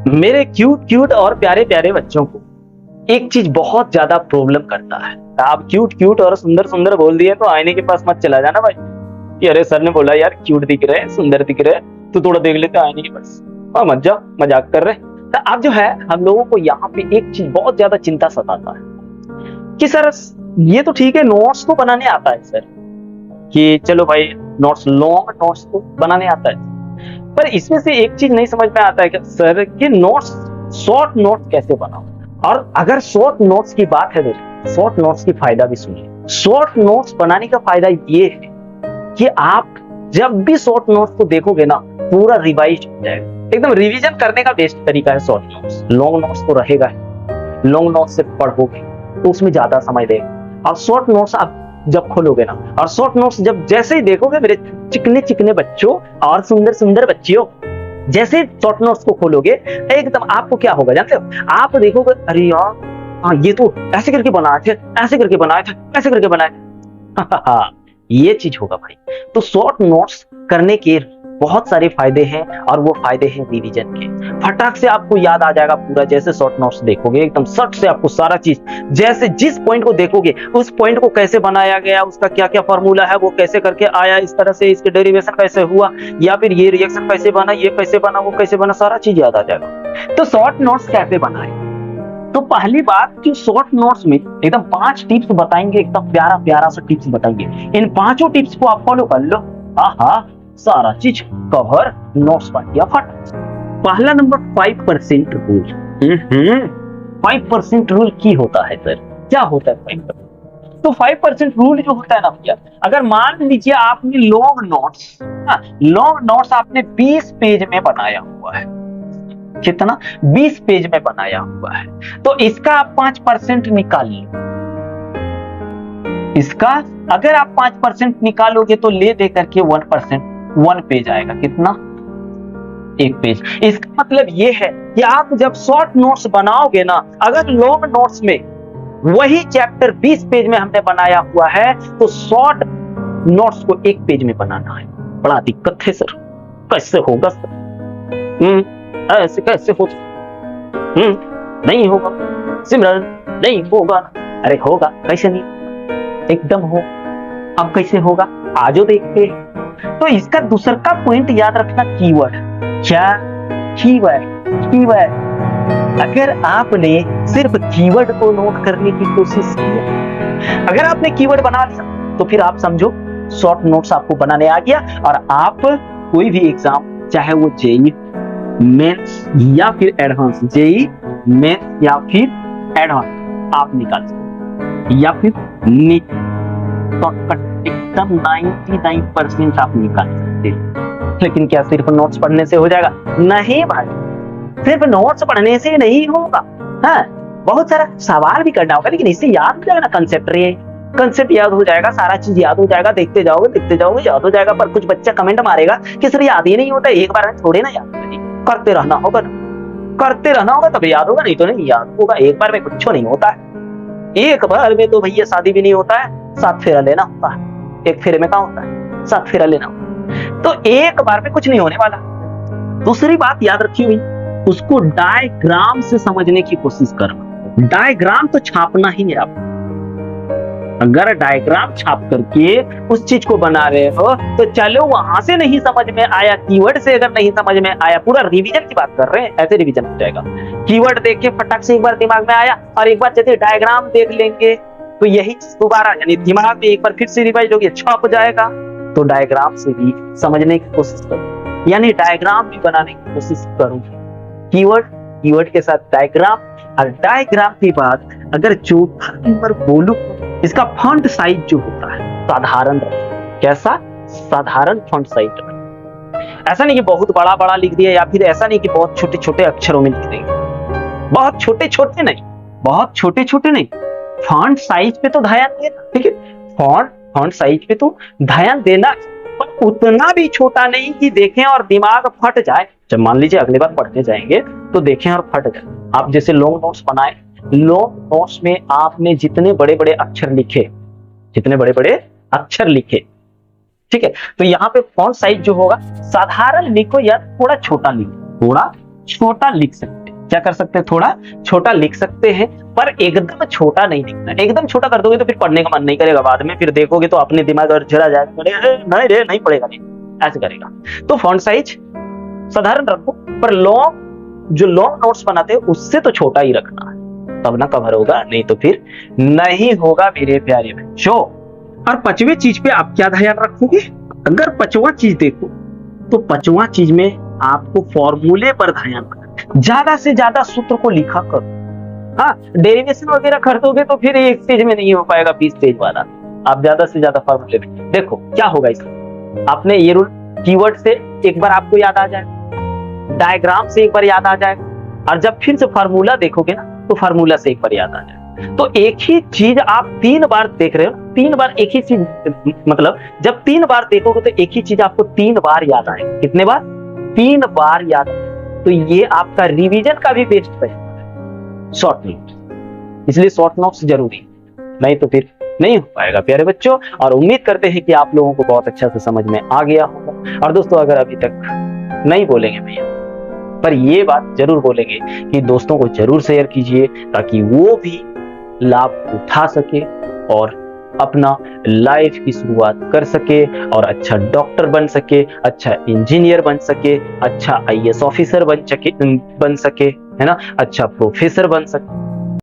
मेरे cute cute और प्यारे प्यारे बच्चों को एक चीज बहुत ज्यादा प्रॉब्लम करता है। आप क्यूट क्यूट और सुंदर सुंदर बोल दिए तो आईने के पास मत चला जाना भाई कि अरे सर ने बोला यार क्यूट दिख रहे सुंदर दिख रहे, तो थोड़ा देख लेते आईने के पास। मत जाओ, मजाक कर रहे। तो अब जो है हम लोगों को यहाँ पे एक चीज बहुत ज्यादा चिंता सताता है कि सर ये तो ठीक है, नोट्स तो बनाने आता है सर, कि चलो भाई नोट्स, लॉन्ग नोट्स तो बनाने आता है, पर इसमें से एक चीज नहीं समझ में आता है कि सर कि नोट्स, शॉर्ट नोट्स कैसे बनाओ। और अगर शॉर्ट नोट्स की बात है तो शॉर्ट नोट्स की फायदा भी सुनिए। शॉर्ट नोट्स बनाने का फायदा ये है कि आप जब भी शॉर्ट नोट्स को देखोगे ना पूरा रिवाइज हो जाएगा, एकदम रिवीजन करने का बेस्ट तरीका है शॉर्ट नोट्स। लॉन्ग नोट्स तो रहेगा, लॉन्ग नोट्स से पढ़ोगे तो उसमें ज्यादा समय देगा, और शॉर्ट नोट्स आप जब खोलोगे ना, और शॉर्ट नोट्स जब जैसे ही देखोगे मेरे चिकने चिकने बच्चों और सुंदर सुंदर बच्चियों, जैसे शॉर्ट नोट्स को खोलोगे एकदम आपको क्या होगा जानते हो? आप देखोगे अरे यार हाँ ये तो ऐसे करके बनाए थे, ऐसे करके बनाए थे, ऐसे करके बनाए थे ये चीज होगा भाई। तो शॉर्ट नोट्स करने के बहुत सारे फायदे हैं, और वो फायदे हैं रिवीजन के। फटाक से आपको याद आ जाएगा पूरा, जैसे शॉर्ट नोट्स देखोगे एकदम सट से आपको सारा चीज, जैसे जिस पॉइंट को देखोगे उस पॉइंट को कैसे बनाया गया, उसका क्या क्या फॉर्मूला है, वो कैसे करके आया, इस तरह से इसके डेरिवेशन कैसे हुआ, या फिर ये रिएक्शन कैसे बना, ये कैसे बना, वो कैसे बना, सारा चीज याद आ जाएगा। तो शॉर्ट नोट्स कैसे बनाए? तो पहली बात कि शॉर्ट नोट्स में एकदम 5 टिप्स बताएंगे, एकदम प्यारा प्यारा सा टिप्स बताएंगे। इन 5 टिप्स को आप फॉलो कर लो, आहा सारा चीज कवर, नोट्स बन गया फट। पहला नंबर 5% रूल। 5% रूल की होता है सर, क्या होता है 5%? तो 5% रूल जो होता है ना भैया, अगर मान लीजिए आपने लॉन्ग नोट्स आपने 20 पेज में बनाया हुआ है, कितना? 20 पेज में बनाया हुआ है, तो इसका आप 5% निकाल लो। इसका अगर आप 5% निकालोगे तो ले दे करके 1%, 1 पेज आएगा, कितना? 1 पेज। इसका मतलब ये है कि आप जब शॉर्ट नोट्स बनाओगे ना, अगर लॉन्ग नोट्स में वही चैप्टर 20 पेज में हमने बनाया हुआ है, तो शॉर्ट नोट्स को 1 पेज में बनाना है। बड़ा दिक्कत है सर, कैसे होगा सर? ऐसे कैसे हो? नहीं होगा सिमरन, नहीं होगा। अरे होगा, कैसे नहीं? एकदम हो। अब कैसे होगा? आजो देखते हैं। तो इसका दूसरा का पॉइंट याद रखना, कीवर्ड। क्या कीवर्ड? अगर आपने सिर्फ कीवर्ड को नोट करने की कोशिश की, अगर आपने कीवर्ड बना लिया तो फिर आप समझो शॉर्ट नोट्स आपको बनाने आ गया, और आप कोई भी एग्जाम, चाहे वो जेईई मेंस या फिर एडवांस, जेईई मेंस या फिर एडवांस आप निकाल सकते, या फिर नीट, तो एकदम 99% आप निकाल सकते हैं। लेकिन क्या सिर्फ नोट्स पढ़ने से हो जाएगा? नहीं भाई, सिर्फ नोट्स पढ़ने से नहीं होगा। हाँ, बहुत सारा सवाल भी करना होगा, लेकिन इससे याद हो जाएगा ना, कंसेप्ट याद हो जाएगा, सारा चीज याद हो जाएगा, देखते जाओगे याद हो जाएगा। पर कुछ बच्चा कमेंट मारेगा कि सर याद ही नहीं होता, एक बार में थोड़े ना याद होगा, करते रहना होगा तब याद होगा, नहीं तो नहीं याद होगा। एक बार में कुछ नहीं होता है, एक बार में तो भैया शादी भी नहीं होता है, 7 फेरा लेना होता है। एक फेरे में क्या होता है? 7 फेरा लेना होता है। तो एक बार में कुछ नहीं होने वाला। दूसरी बात याद रखी हुई, उसको डायग्राम से समझने की कोशिश करना। डायग्राम तो छापना ही है आप। अगर डायग्राम छाप करके उस चीज को बना रहे हो तो चलो वहां से नहीं समझ में आया, कीवर्ड से अगर नहीं समझ में आया, पूरा रिवीजन की बात कर रहे हैं, ऐसे रिवीजन हो जाएगा। कीवर्ड देख के फटाक से एक बार दिमाग में आया, और एक बार यदि डायग्राम देख लेंगे तो यही दोबारा यानी दिमाग में एक बार फिर से रिवाइज होगी, छप जाएगा। तो डायग्राम से भी समझने की कोशिश करो, यानी डायग्राम भी बनाने की कोशिश करो। कीवर्ड के साथ डायग्राम, और डायग्राम की बात अगर चौथा नंबर बोलूं, इसका फॉन्ट साइज जो होता है साधारण रखें। कैसा? साधारण फॉन्ट साइज रखें। ऐसा नहीं कि बहुत बड़ा बड़ा लिख दिया, या फिर ऐसा नहीं कि बहुत छोटे छोटे अक्षरों में लिख देंगे। बहुत छोटे छोटे नहीं, फॉन्ट साइज पे तो ध्यान देना, ठीक है? फॉन्ट साइज पे तो ध्यान देना, पर उतना भी छोटा नहीं कि देखें और दिमाग फट जाए। जब मान लीजिए अगली बार पढ़ने जाएंगे तो देखें और फट जाए। आप जैसे लॉन्ग नोट्स बनाए, लॉन्ग नोट्स में आपने जितने बड़े बड़े अक्षर लिखे, ठीक है, तो यहाँ पे फॉन्ट साइज जो होगा साधारण लिखो या थोड़ा छोटा लिखो, थोड़ा छोटा लिख सकते हैं। क्या कर सकते हैं? थोड़ा छोटा लिख सकते हैं, पर एकदम छोटा नहीं लिखना। एकदम छोटा कर दोगे तो फिर पढ़ने का मन नहीं करेगा, बाद में फिर देखोगे तो अपने दिमाग और जरा जाएगा, नहीं रे नहीं पड़ेगा, नहीं ऐसे करेगा। तो फॉन्ट साइज साधारण रखो, पर जो लॉन्ग नोट्स बनाते हैं उससे तो छोटा ही रखना है, तब ना कवर होगा, नहीं तो फिर नहीं होगा मेरे प्यारे बच्चों। और पांचवें चीज पे आप क्या ध्यान रखोगे? अगर पांचवा चीज देखो तो पांचवा चीज में आपको फॉर्मूले पर ध्यान रखना, ज्यादा से ज्यादा सूत्र को लिखा करो। हाँ, डेरिवेशन वगैरह कर दोगे तो फिर एक पेज में नहीं हो पाएगा, 20 पेज वाला। आप ज्यादा से ज्यादा फॉर्मूले में देखो क्या होगा। इसमें आपने ये रूल कीवर्ड से एक बार आपको याद आ जाएगा, डायग्राम से एक बार याद आ जाएगा, और जब फिर से फार्मूला देखोगे ना तो फार्मूला से एक बार याद आ जाएगा। तो एक ही चीज आप 3 बार देख रहे हो, 3 बार एक ही चीज, मतलब जब 3 बार देखोगे तो एक ही चीज आपको 3 बार याद आएगा। कितने बार? 3 बार याद आएगा। तो ये आपका रिवीजन का भी बेस्ट तरीका है, शॉर्ट नोट्स। इसलिए शॉर्ट नोट्स जरूरी है, नहीं तो फिर नहीं हो पाएगा प्यारे बच्चों। और उम्मीद करते हैं कि आप लोगों को बहुत अच्छा से समझ में आ गया होगा। और दोस्तों, अगर अभी तक नहीं बोलेंगे भैया, पर ये बात जरूर बोलेंगे कि दोस्तों को जरूर शेयर कीजिए, ताकि वो भी लाभ उठा सके और अपना लाइफ की शुरुआत कर सके, और अच्छा डॉक्टर बन सके, अच्छा इंजीनियर बन सके, अच्छा आईएएस ऑफिसर बन सके, है ना, अच्छा प्रोफेसर बन सके।